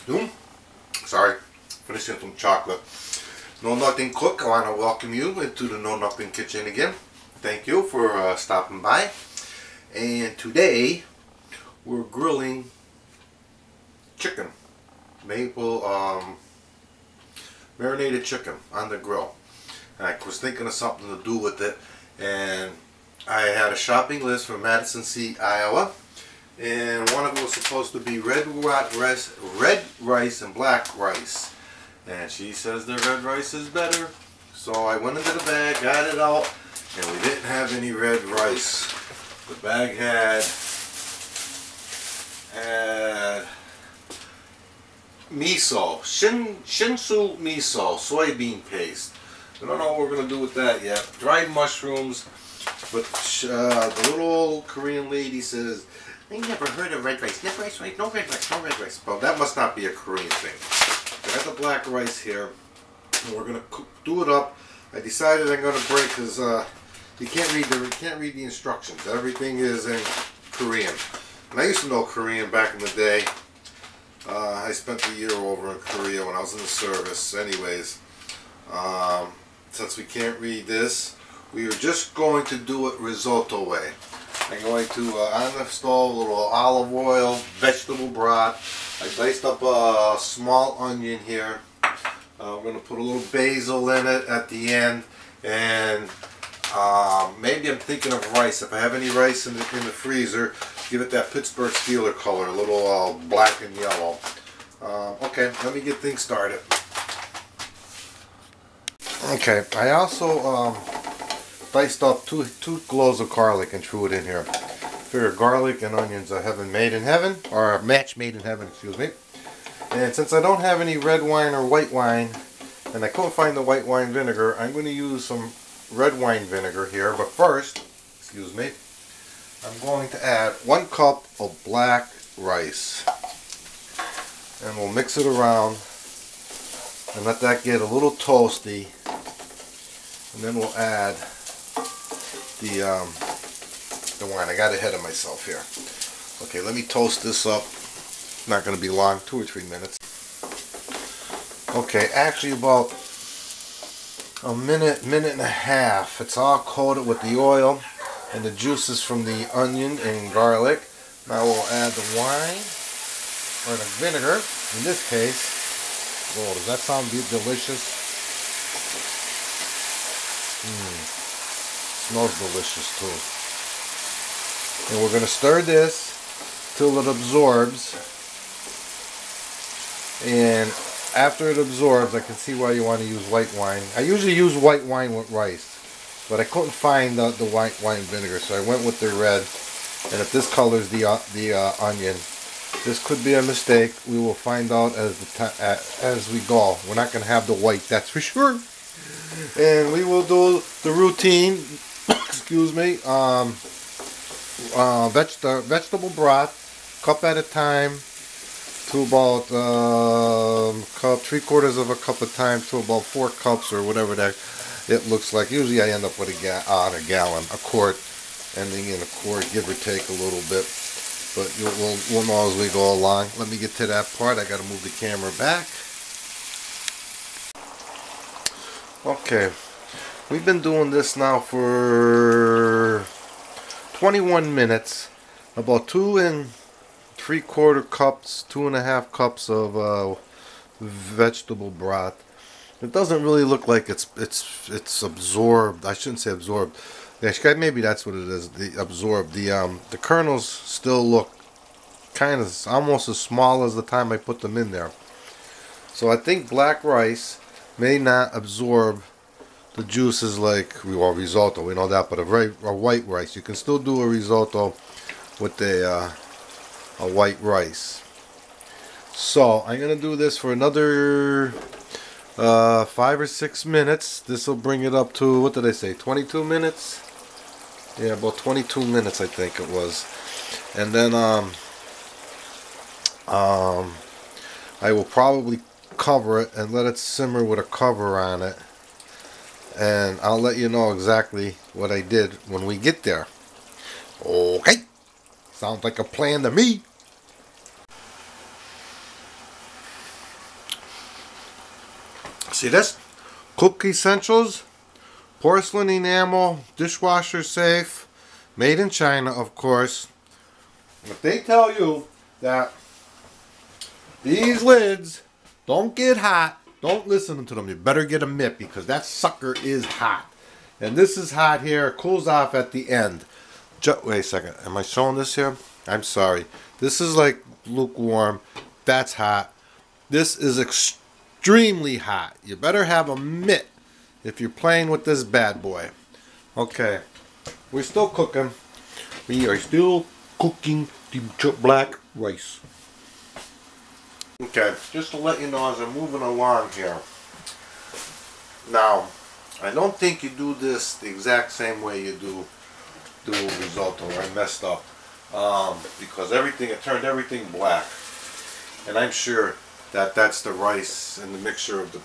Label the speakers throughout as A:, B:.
A: afternoon. Sorry, finishing some chocolate. Know Nothing Cook, I want to welcome you into the Know Nothing Kitchen again. Thank you for stopping by. And today we're grilling chicken, maple marinated chicken on the grill. And I was thinking of something to do with it, and I had a shopping list from Madison City, Iowa, and one of it was supposed to be red rice and black rice, and she says the red rice is better. So I went into the bag, got it out, and we didn't have any red rice. The bag had miso, shinsu miso, soybean paste. I don't know what we're going to do with that yet. Dried mushrooms, but the little old Korean lady says, I never heard of red rice. Red rice, right? No red rice, no red rice. Well, that must not be a Korean thing. I got the black rice here, and we're going to do it up. I decided I'm going to break because you can't read the instructions. Everything is in Korean. And I used to know Korean back in the day. I spent a year over in Korea when I was in the service. Anyways, since we can't read this, we are just going to do it risotto way. I'm going to, on the stove, a little olive oil, vegetable broth. I diced up a small onion here. I'm going to put a little basil in it at the end. And maybe I'm thinking of rice. If I have any rice in the freezer, give it that Pittsburgh Steeler color, a little black and yellow. Okay, let me get things started. Okay, I also diced up two cloves of garlic and threw it in here. Figure garlic and onions are heaven made in heaven, or a match made in heaven, excuse me. And since I don't have any red wine or white wine, and I couldn't find the white wine vinegar, I'm going to use some red wine vinegar here. But first, excuse me, I'm going to add 1 cup of black rice. And we'll mix it around and let that get a little toasty. And then we'll add the wine. I got ahead of myself here. Okay, let me toast this up. Not going to be long, 2 or 3 minutes. Okay, actually about a minute and a half. It's all coated with the oil and the juices from the onion and garlic. Now we'll add the wine, or the vinegar in this case. Oh, does that sound delicious? Smells delicious too. And we're going to stir this till it absorbs. And after it absorbs, I can see why you want to use white wine. I usually use white wine with rice, but I couldn't find the white wine vinegar, so I went with the red. And if this colors the onion, this could be a mistake. We will find out as we go. We're not going to have the white, that's for sure. And we will do the routine. Excuse me. Vegetable broth, cup at a time, to about cup, 3/4 of a cup of time, to about 4 cups or whatever that it looks like. Usually I end up with a gallon, a quart, ending in a quart, give or take a little bit. But we'll know as we go along. Let me get to that part. I got to move the camera back. Okay, we've been doing this now for 21 minutes. About 2 3/4 cups, 2.5 cups of vegetable broth. It doesn't really look like it's absorbed. I shouldn't say absorbed. Maybe that's what it is. The absorbed. The kernels still look kind of almost as small as the time I put them in there. So I think black rice may not absorb the juices like risotto. We know that, but a white rice, you can still do a risotto with a white rice. So I'm gonna do this for another 5 or 6 minutes. This will bring it up to, what did I say, 22 minutes? Yeah, about 22 minutes I think it was. And then I will probably cover it and let it simmer with a cover on it. And I'll let you know exactly what I did when we get there. Okay, sounds like a plan to me. See this? Cook Essentials, porcelain enamel, dishwasher safe, made in China, of course. If they tell you that these lids don't get hot, don't listen to them. You better get a mitt because that sucker is hot. And this is hot here. It cools off at the end. Wait a second. Am I showing this here? I'm sorry. This is like lukewarm. That's hot. This is extremely hot. You better have a mitt if you're playing with this bad boy. Okay. We're still cooking. We are still cooking the black rice. Okay, just to let you know as I'm moving along here. Now, I don't think you do this the exact same way you do risotto. I messed up because it turned everything black, and I'm sure that that's the rice and the mixture of the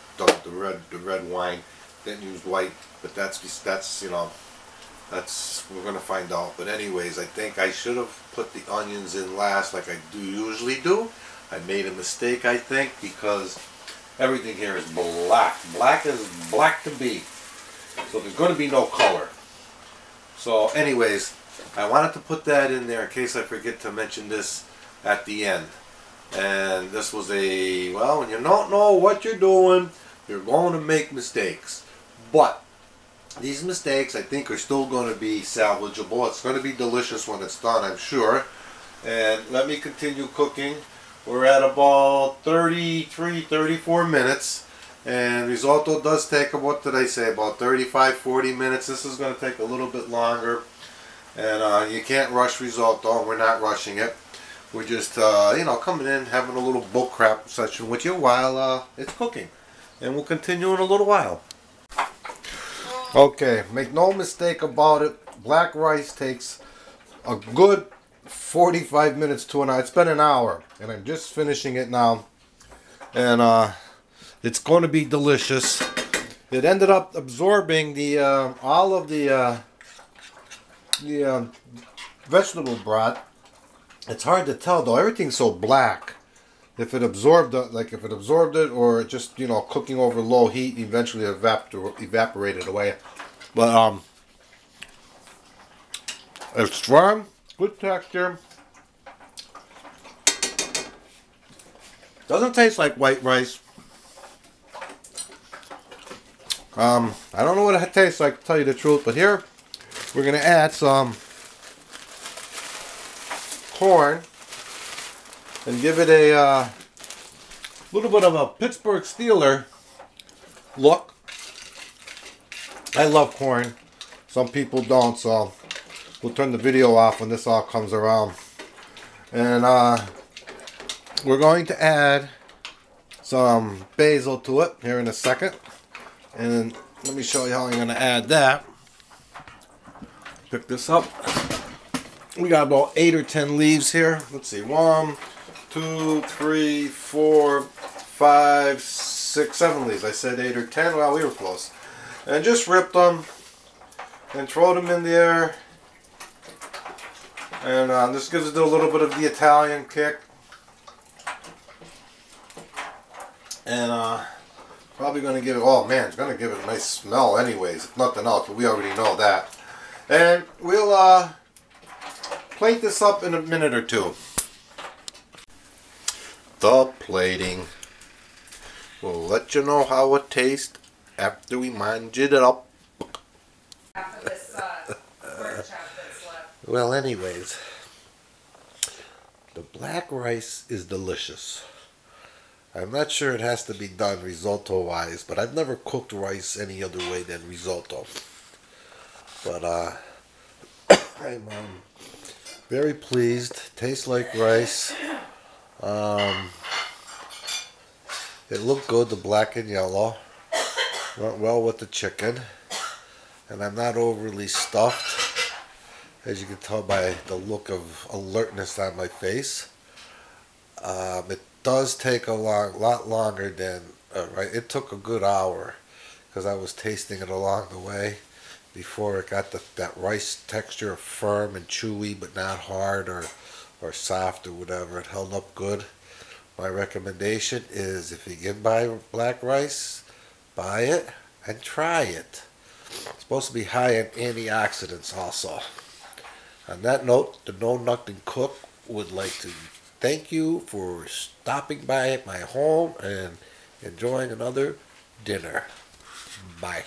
A: red wine. Didn't use white, but that's you know, that's we're gonna find out. But anyways, I think I should have put the onions in last, like I usually do. I made a mistake, I think, because everything here is black. Black is black to be. So there's going to be no color. So anyways, I wanted to put that in there in case I forget to mention this at the end. And this was well, when you don't know what you're doing, you're going to make mistakes. But these mistakes, I think, are still going to be salvageable. It's going to be delicious when it's done, I'm sure. And let me continue cooking. We're at about 33, 34 minutes. And risotto does take, what did I say, about 35, 40 minutes. This is going to take a little bit longer. And you can't rush risotto. We're not rushing it. We're just, you know, coming in, having a little bull crap session with you while it's cooking. And we'll continue in a little while. Okay, make no mistake about it. Black rice takes a good 45 minutes to an hour. It's been an hour, and I'm just finishing it now. And it's going to be delicious. It ended up absorbing the all of the vegetable broth. It's hard to tell though. Everything's so black. If it absorbed it, or just, you know, cooking over low heat, eventually evaporated away. But it's firm, good texture. Doesn't taste like white rice. I don't know what it tastes like, to tell you the truth, but here we're going to add some corn and give it a little bit of a Pittsburgh Steeler look. I love corn. Some people don't, so we'll turn the video off when this all comes around. And we're going to add some basil to it here in a second. And let me show you how I'm going to add that. Pick this up. We got about 8 or 10 leaves here. Let's see. 1, 2, 3, 4, 5, 6, 7 leaves. I said 8 or 10. Well, we were close. And just rip them and throw them in there. And this gives it a little bit of the Italian kick. And probably going to give it, oh man, it's going to give it a nice smell anyways, if nothing else, but we already know that. And we'll plate this up in a minute or two. The plating. We'll let you know how it tastes after we manage it up.
B: After this pork chop that's left.
A: Well, anyways, the black rice is delicious. I'm not sure it has to be done risotto-wise, but I've never cooked rice any other way than risotto. But I'm very pleased. Tastes like rice. It looked good, the black and yellow. Went well with the chicken. And I'm not overly stuffed, as you can tell by the look of alertness on my face. It does take a lot longer than, it took a good hour, because I was tasting it along the way before it got that rice texture, firm and chewy, but not hard or soft or whatever. It held up good. My recommendation is, if you can buy black rice, buy it and try it. It's supposed to be high in antioxidants also. On that note, the No Nothing Cook would like to thank you for stopping by at my home and enjoying another dinner. Bye.